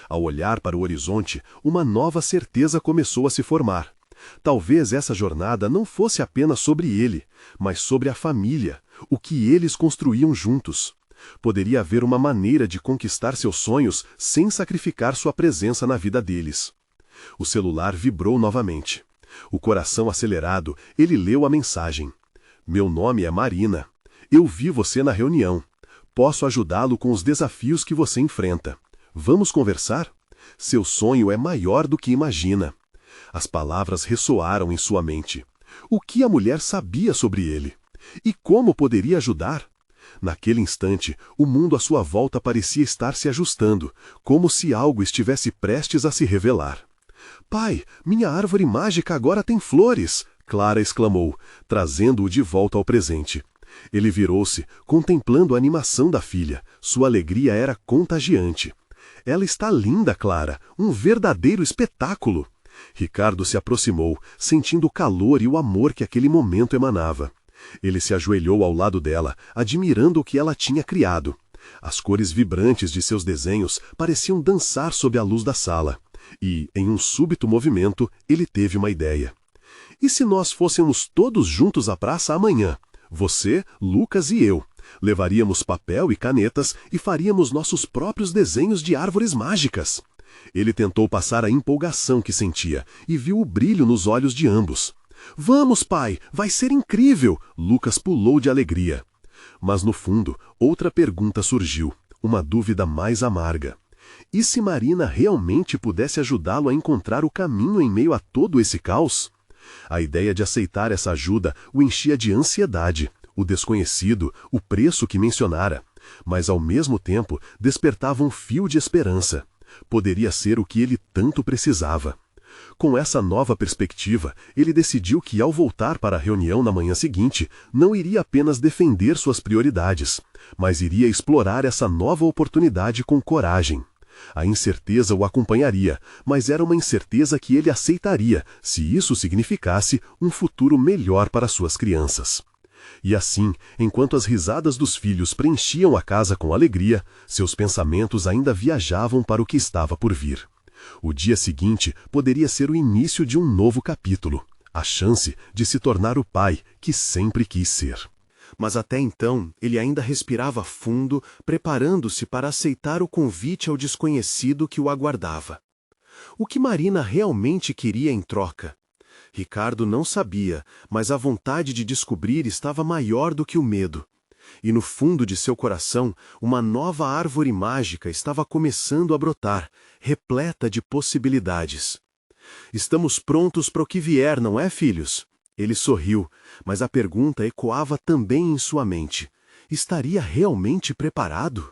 Ao olhar para o horizonte, uma nova certeza começou a se formar. Talvez essa jornada não fosse apenas sobre ele, mas sobre a família, o que eles construíam juntos. Poderia haver uma maneira de conquistar seus sonhos sem sacrificar sua presença na vida deles. O celular vibrou novamente. O coração acelerado, ele leu a mensagem. "Meu nome é Marina. Eu vi você na reunião. Posso ajudá-lo com os desafios que você enfrenta. Vamos conversar? Seu sonho é maior do que imagina." As palavras ressoaram em sua mente. O que a mulher sabia sobre ele? E como poderia ajudar? Naquele instante, o mundo à sua volta parecia estar se ajustando, como se algo estivesse prestes a se revelar. "Pai, minha árvore mágica agora tem flores!", Clara exclamou, trazendo-o de volta ao presente. Ele virou-se, contemplando a animação da filha. Sua alegria era contagiante. "Ela está linda, Clara, um verdadeiro espetáculo!" Ricardo se aproximou, sentindo o calor e o amor que aquele momento emanava. Ele se ajoelhou ao lado dela, admirando o que ela tinha criado. As cores vibrantes de seus desenhos pareciam dançar sob a luz da sala. E, em um súbito movimento, ele teve uma ideia. "E se nós fôssemos todos juntos à praça amanhã? Você, Lucas e eu. Levaríamos papel e canetas e faríamos nossos próprios desenhos de árvores mágicas." Ele tentou passar a empolgação que sentia e viu o brilho nos olhos de ambos. "Vamos, pai! Vai ser incrível!" Lucas pulou de alegria. Mas no fundo, outra pergunta surgiu, uma dúvida mais amarga. E se Marina realmente pudesse ajudá-lo a encontrar o caminho em meio a todo esse caos? A ideia de aceitar essa ajuda o enchia de ansiedade, o desconhecido, o preço que mencionara, mas ao mesmo tempo despertava um fio de esperança. Poderia ser o que ele tanto precisava. Com essa nova perspectiva, ele decidiu que ao voltar para a reunião na manhã seguinte, não iria apenas defender suas prioridades, mas iria explorar essa nova oportunidade com coragem. A incerteza o acompanharia, mas era uma incerteza que ele aceitaria, se isso significasse um futuro melhor para suas crianças. E assim, enquanto as risadas dos filhos preenchiam a casa com alegria, seus pensamentos ainda viajavam para o que estava por vir. O dia seguinte poderia ser o início de um novo capítulo, a chance de se tornar o pai que sempre quis ser. Mas até então, ele ainda respirava fundo, preparando-se para aceitar o convite ao desconhecido que o aguardava. O que Marina realmente queria em troca? Ricardo não sabia, mas a vontade de descobrir estava maior do que o medo. E no fundo de seu coração, uma nova árvore mágica estava começando a brotar, repleta de possibilidades. "Estamos prontos para o que vier, não é, filhos?" Ele sorriu, mas a pergunta ecoava também em sua mente. Estaria realmente preparado?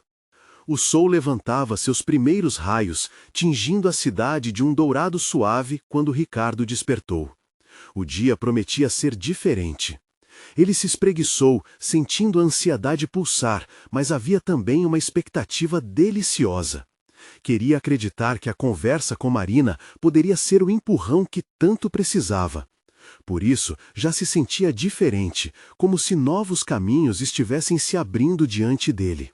O sol levantava seus primeiros raios, tingindo a cidade de um dourado suave quando Ricardo despertou. O dia prometia ser diferente. Ele se espreguiçou, sentindo a ansiedade pulsar, mas havia também uma expectativa deliciosa. Queria acreditar que a conversa com Marina poderia ser o empurrão que tanto precisava. Por isso, já se sentia diferente, como se novos caminhos estivessem se abrindo diante dele.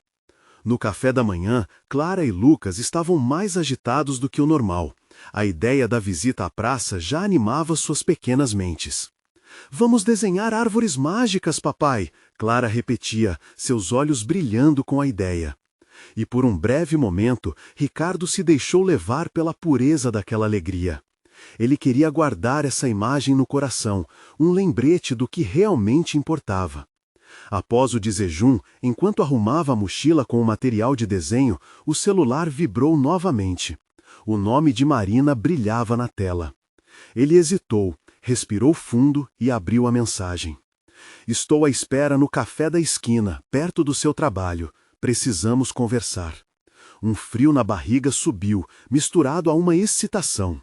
No café da manhã, Clara e Lucas estavam mais agitados do que o normal. A ideia da visita à praça já animava suas pequenas mentes. "Vamos desenhar árvores mágicas, papai!" Clara repetia, seus olhos brilhando com a ideia. E por um breve momento, Ricardo se deixou levar pela pureza daquela alegria. Ele queria guardar essa imagem no coração, um lembrete do que realmente importava. Após o desjejum, enquanto arrumava a mochila com o material de desenho, o celular vibrou novamente. O nome de Marina brilhava na tela. Ele hesitou, respirou fundo e abriu a mensagem. "Estou à espera no café da esquina, perto do seu trabalho. Precisamos conversar." Um frio na barriga subiu, misturado a uma excitação.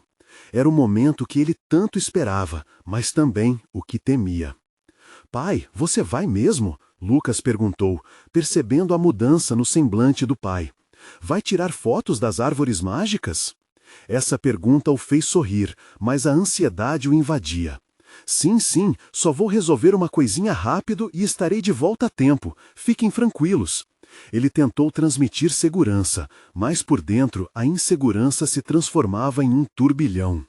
Era o momento que ele tanto esperava, mas também o que temia. "Pai, você vai mesmo?" Lucas perguntou, percebendo a mudança no semblante do pai. "Vai tirar fotos das árvores mágicas?" Essa pergunta o fez sorrir, mas a ansiedade o invadia. "Sim, sim, só vou resolver uma coisinha rápido e estarei de volta a tempo. Fiquem tranquilos." Ele tentou transmitir segurança, mas por dentro a insegurança se transformava em um turbilhão.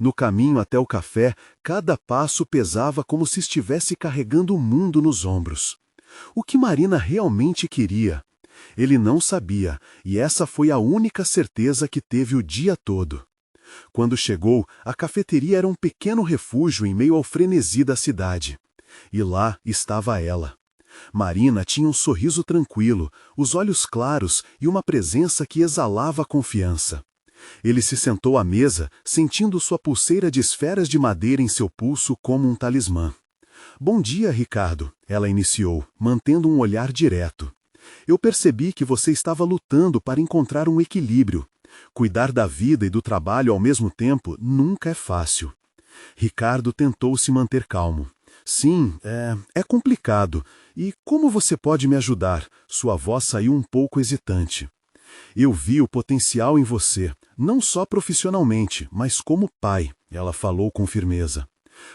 No caminho até o café, cada passo pesava como se estivesse carregando o mundo nos ombros. O que Marina realmente queria? Ele não sabia, e essa foi a única certeza que teve o dia todo. Quando chegou, a cafeteria era um pequeno refúgio em meio ao frenesi da cidade. E lá estava ela. Marina tinha um sorriso tranquilo, os olhos claros e uma presença que exalava confiança. Ele se sentou à mesa, sentindo sua pulseira de esferas de madeira em seu pulso como um talismã. "Bom dia, Ricardo," ela iniciou, mantendo um olhar direto. "Eu percebi que você estava lutando para encontrar um equilíbrio. Cuidar da vida e do trabalho ao mesmo tempo nunca é fácil." Ricardo tentou se manter calmo. "Sim, é complicado. E como você pode me ajudar?" Sua voz saiu um pouco hesitante. "Eu vi o potencial em você, não só profissionalmente, mas como pai," ela falou com firmeza.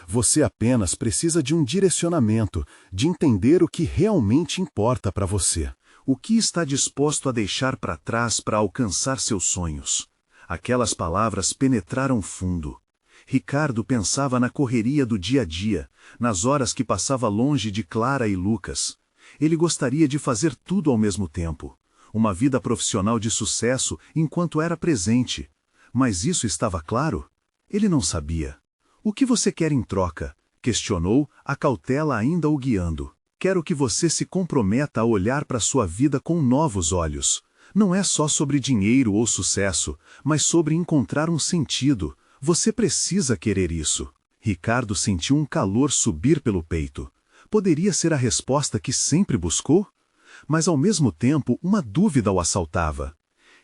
"Você apenas precisa de um direcionamento, de entender o que realmente importa para você. O que está disposto a deixar para trás para alcançar seus sonhos?" Aquelas palavras penetraram fundo. Ricardo pensava na correria do dia a dia, nas horas que passava longe de Clara e Lucas. Ele gostaria de fazer tudo ao mesmo tempo. Uma vida profissional de sucesso enquanto era presente. Mas isso estava claro? Ele não sabia. "O que você quer em troca?" questionou, a cautela ainda o guiando. "Quero que você se comprometa a olhar para sua vida com novos olhos. Não é só sobre dinheiro ou sucesso, mas sobre encontrar um sentido. Você precisa querer isso." Ricardo sentiu um calor subir pelo peito. Poderia ser a resposta que sempre buscou? Mas ao mesmo tempo uma dúvida o assaltava.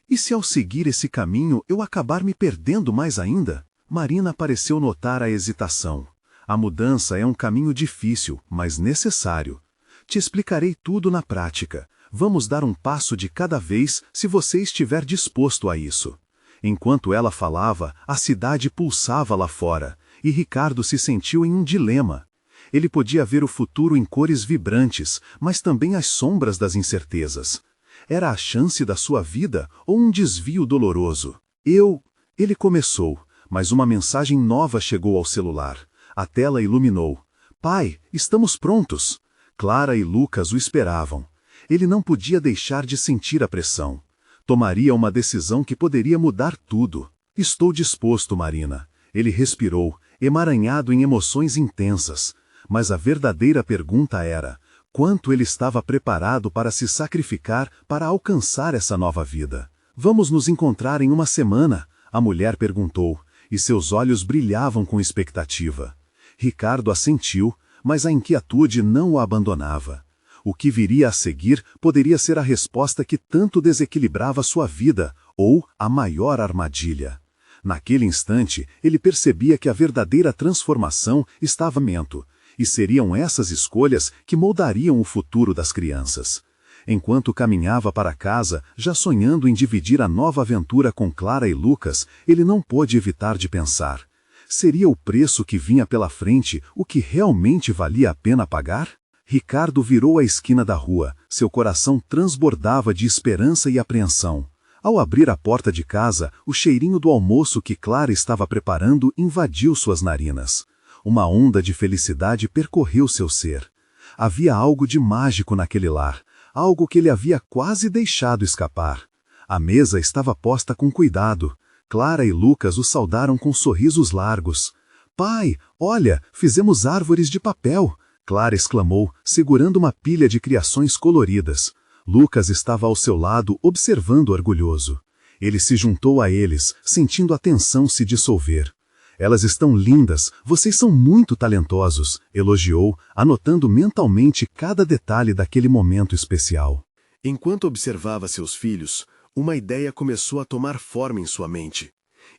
E se ao seguir esse caminho eu acabar me perdendo mais ainda? Marina pareceu notar a hesitação. "A mudança é um caminho difícil, mas necessário. Te explicarei tudo na prática. Vamos dar um passo de cada vez se você estiver disposto a isso." Enquanto ela falava, a cidade pulsava lá fora, e Ricardo se sentiu em um dilema. Ele podia ver o futuro em cores vibrantes, mas também as sombras das incertezas. Era a chance da sua vida ou um desvio doloroso? Ele começou, mas uma mensagem nova chegou ao celular. A tela iluminou. "Pai, estamos prontos." Clara e Lucas o esperavam. Ele não podia deixar de sentir a pressão. Tomaria uma decisão que poderia mudar tudo. "Estou disposto, Marina." Ele respirou, emaranhado em emoções intensas. Mas a verdadeira pergunta era: quanto ele estava preparado para se sacrificar para alcançar essa nova vida? "Vamos nos encontrar em uma semana?" a mulher perguntou, e seus olhos brilhavam com expectativa. Ricardo assentiu, mas a inquietude não o abandonava. O que viria a seguir poderia ser a resposta que tanto desequilibrava sua vida, ou a maior armadilha. Naquele instante, ele percebia que a verdadeira transformação estava no momento, e seriam essas escolhas que moldariam o futuro das crianças. Enquanto caminhava para casa, já sonhando em dividir a nova aventura com Clara e Lucas, ele não pôde evitar de pensar: seria o preço que vinha pela frente o que realmente valia a pena pagar? Ricardo virou a esquina da rua, seu coração transbordava de esperança e apreensão. Ao abrir a porta de casa, o cheirinho do almoço que Clara estava preparando invadiu suas narinas. Uma onda de felicidade percorreu seu ser. Havia algo de mágico naquele lar, algo que ele havia quase deixado escapar. A mesa estava posta com cuidado. Clara e Lucas o saudaram com sorrisos largos. "Pai, olha, fizemos árvores de papel!" Clara exclamou, segurando uma pilha de criações coloridas. Lucas estava ao seu lado, observando orgulhoso. Ele se juntou a eles, sentindo a tensão se dissolver. "Elas estão lindas, vocês são muito talentosos", elogiou, anotando mentalmente cada detalhe daquele momento especial. Enquanto observava seus filhos, uma ideia começou a tomar forma em sua mente.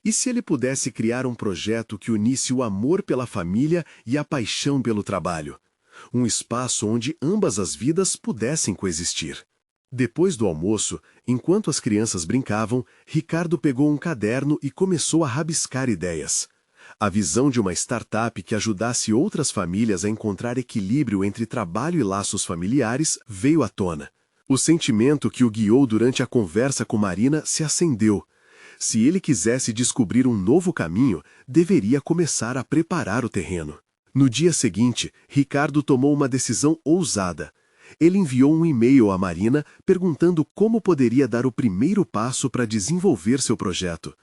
E se ele pudesse criar um projeto que unisse o amor pela família e a paixão pelo trabalho? Um espaço onde ambas as vidas pudessem coexistir. Depois do almoço, enquanto as crianças brincavam, Ricardo pegou um caderno e começou a rabiscar ideias. A visão de uma startup que ajudasse outras famílias a encontrar equilíbrio entre trabalho e laços familiares veio à tona. O sentimento que o guiou durante a conversa com Marina se acendeu. Se ele quisesse descobrir um novo caminho, deveria começar a preparar o terreno. No dia seguinte, Ricardo tomou uma decisão ousada. Ele enviou um e-mail a Marina perguntando como poderia dar o primeiro passo para desenvolver seu projeto.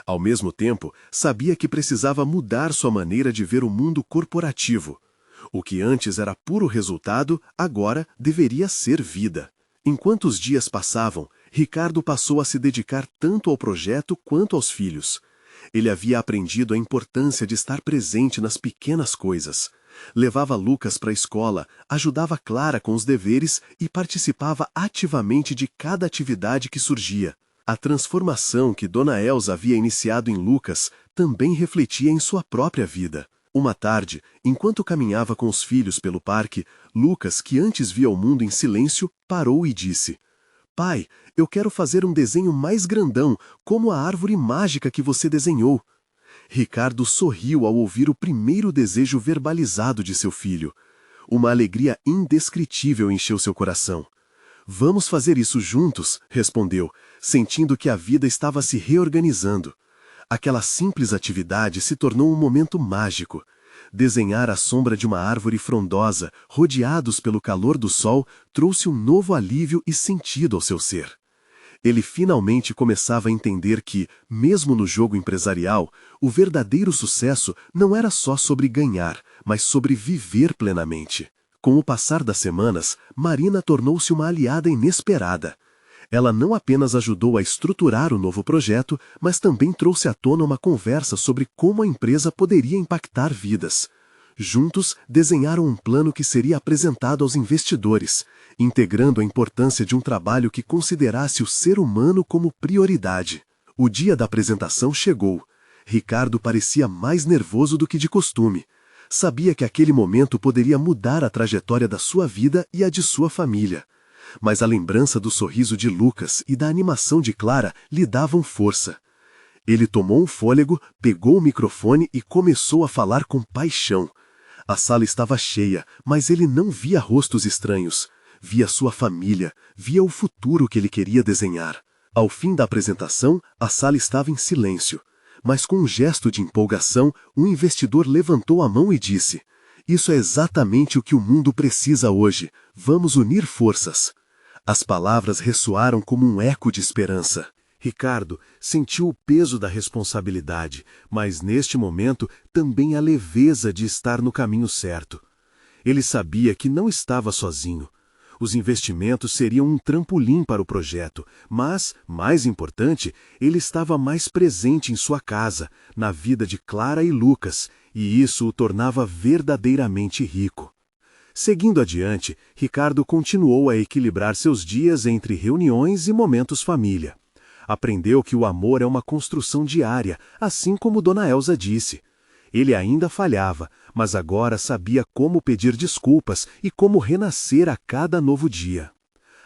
Ao mesmo tempo, sabia que precisava mudar sua maneira de ver o mundo corporativo. O que antes era puro resultado, agora deveria ser vida. Enquanto os dias passavam, Ricardo passou a se dedicar tanto ao projeto quanto aos filhos. Ele havia aprendido a importância de estar presente nas pequenas coisas. Levava Lucas para a escola, ajudava Clara com os deveres e participava ativamente de cada atividade que surgia. A transformação que Dona Elza havia iniciado em Lucas também refletia em sua própria vida. Uma tarde, enquanto caminhava com os filhos pelo parque, Lucas, que antes via o mundo em silêncio, parou e disse: "Pai, eu quero fazer um desenho mais grandão, como a árvore mágica que você desenhou." Ricardo sorriu ao ouvir o primeiro desejo verbalizado de seu filho. Uma alegria indescritível encheu seu coração. "Vamos fazer isso juntos", respondeu, sentindo que a vida estava se reorganizando. Aquela simples atividade se tornou um momento mágico. Desenhar a sombra de uma árvore frondosa, rodeados pelo calor do sol, trouxe um novo alívio e sentido ao seu ser. Ele finalmente começava a entender que, mesmo no jogo empresarial, o verdadeiro sucesso não era só sobre ganhar, mas sobre viver plenamente. Com o passar das semanas, Marina tornou-se uma aliada inesperada. Ela não apenas ajudou a estruturar o novo projeto, mas também trouxe à tona uma conversa sobre como a empresa poderia impactar vidas. Juntos, desenharam um plano que seria apresentado aos investidores, integrando a importância de um trabalho que considerasse o ser humano como prioridade. O dia da apresentação chegou. Ricardo parecia mais nervoso do que de costume. Sabia que aquele momento poderia mudar a trajetória da sua vida e a de sua família. Mas a lembrança do sorriso de Lucas e da animação de Clara lhe davam força. Ele tomou um fôlego, pegou o microfone e começou a falar com paixão. A sala estava cheia, mas ele não via rostos estranhos. Via sua família, via o futuro que ele queria desenhar. Ao fim da apresentação, a sala estava em silêncio. Mas com um gesto de empolgação, um investidor levantou a mão e disse: "Isso é exatamente o que o mundo precisa hoje. Vamos unir forças." As palavras ressoaram como um eco de esperança. Ricardo sentiu o peso da responsabilidade, mas neste momento também a leveza de estar no caminho certo. Ele sabia que não estava sozinho. Os investimentos seriam um trampolim para o projeto, mas, mais importante, ele estava mais presente em sua casa, na vida de Clara e Lucas, e isso o tornava verdadeiramente rico. Seguindo adiante, Ricardo continuou a equilibrar seus dias entre reuniões e momentos família. Aprendeu que o amor é uma construção diária, assim como Dona Elsa disse. Ele ainda falhava, mas agora sabia como pedir desculpas e como renascer a cada novo dia.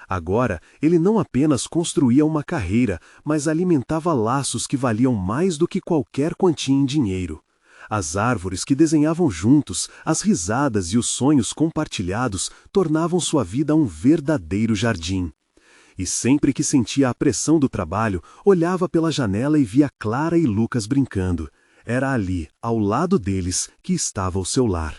Agora, ele não apenas construía uma carreira, mas alimentava laços que valiam mais do que qualquer quantia em dinheiro. As árvores que desenhavam juntos, as risadas e os sonhos compartilhados tornavam sua vida um verdadeiro jardim. E sempre que sentia a pressão do trabalho, olhava pela janela e via Clara e Lucas brincando. Era ali, ao lado deles, que estava o seu lar.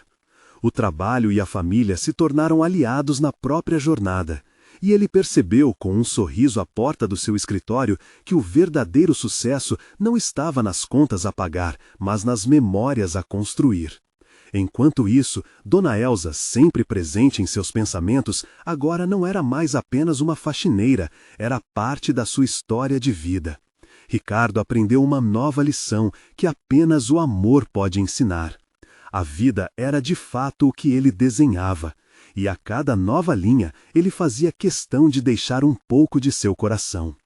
O trabalho e a família se tornaram aliados na própria jornada. E ele percebeu, com um sorriso à porta do seu escritório, que o verdadeiro sucesso não estava nas contas a pagar, mas nas memórias a construir. Enquanto isso, Dona Elsa, sempre presente em seus pensamentos, agora não era mais apenas uma faxineira, era parte da sua história de vida. Ricardo aprendeu uma nova lição que apenas o amor pode ensinar. A vida era de fato o que ele desenhava. E a cada nova linha, ele fazia questão de deixar um pouco de seu coração.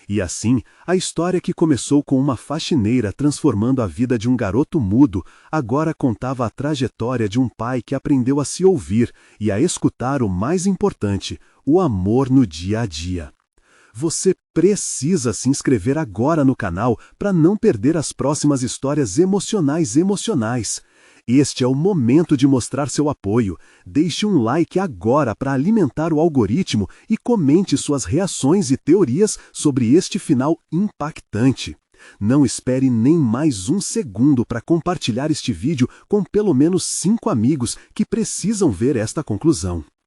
E assim, a história que começou com uma faxineira transformando a vida de um garoto mudo, agora contava a trajetória de um pai que aprendeu a se ouvir e a escutar o mais importante, o amor no dia a dia. Você precisa se inscrever agora no canal para não perder as próximas histórias emocionais. Este é o momento de mostrar seu apoio. Deixe um like agora para alimentar o algoritmo e comente suas reações e teorias sobre este final impactante. Não espere nem mais um segundo para compartilhar este vídeo com pelo menos 5 amigos que precisam ver esta conclusão.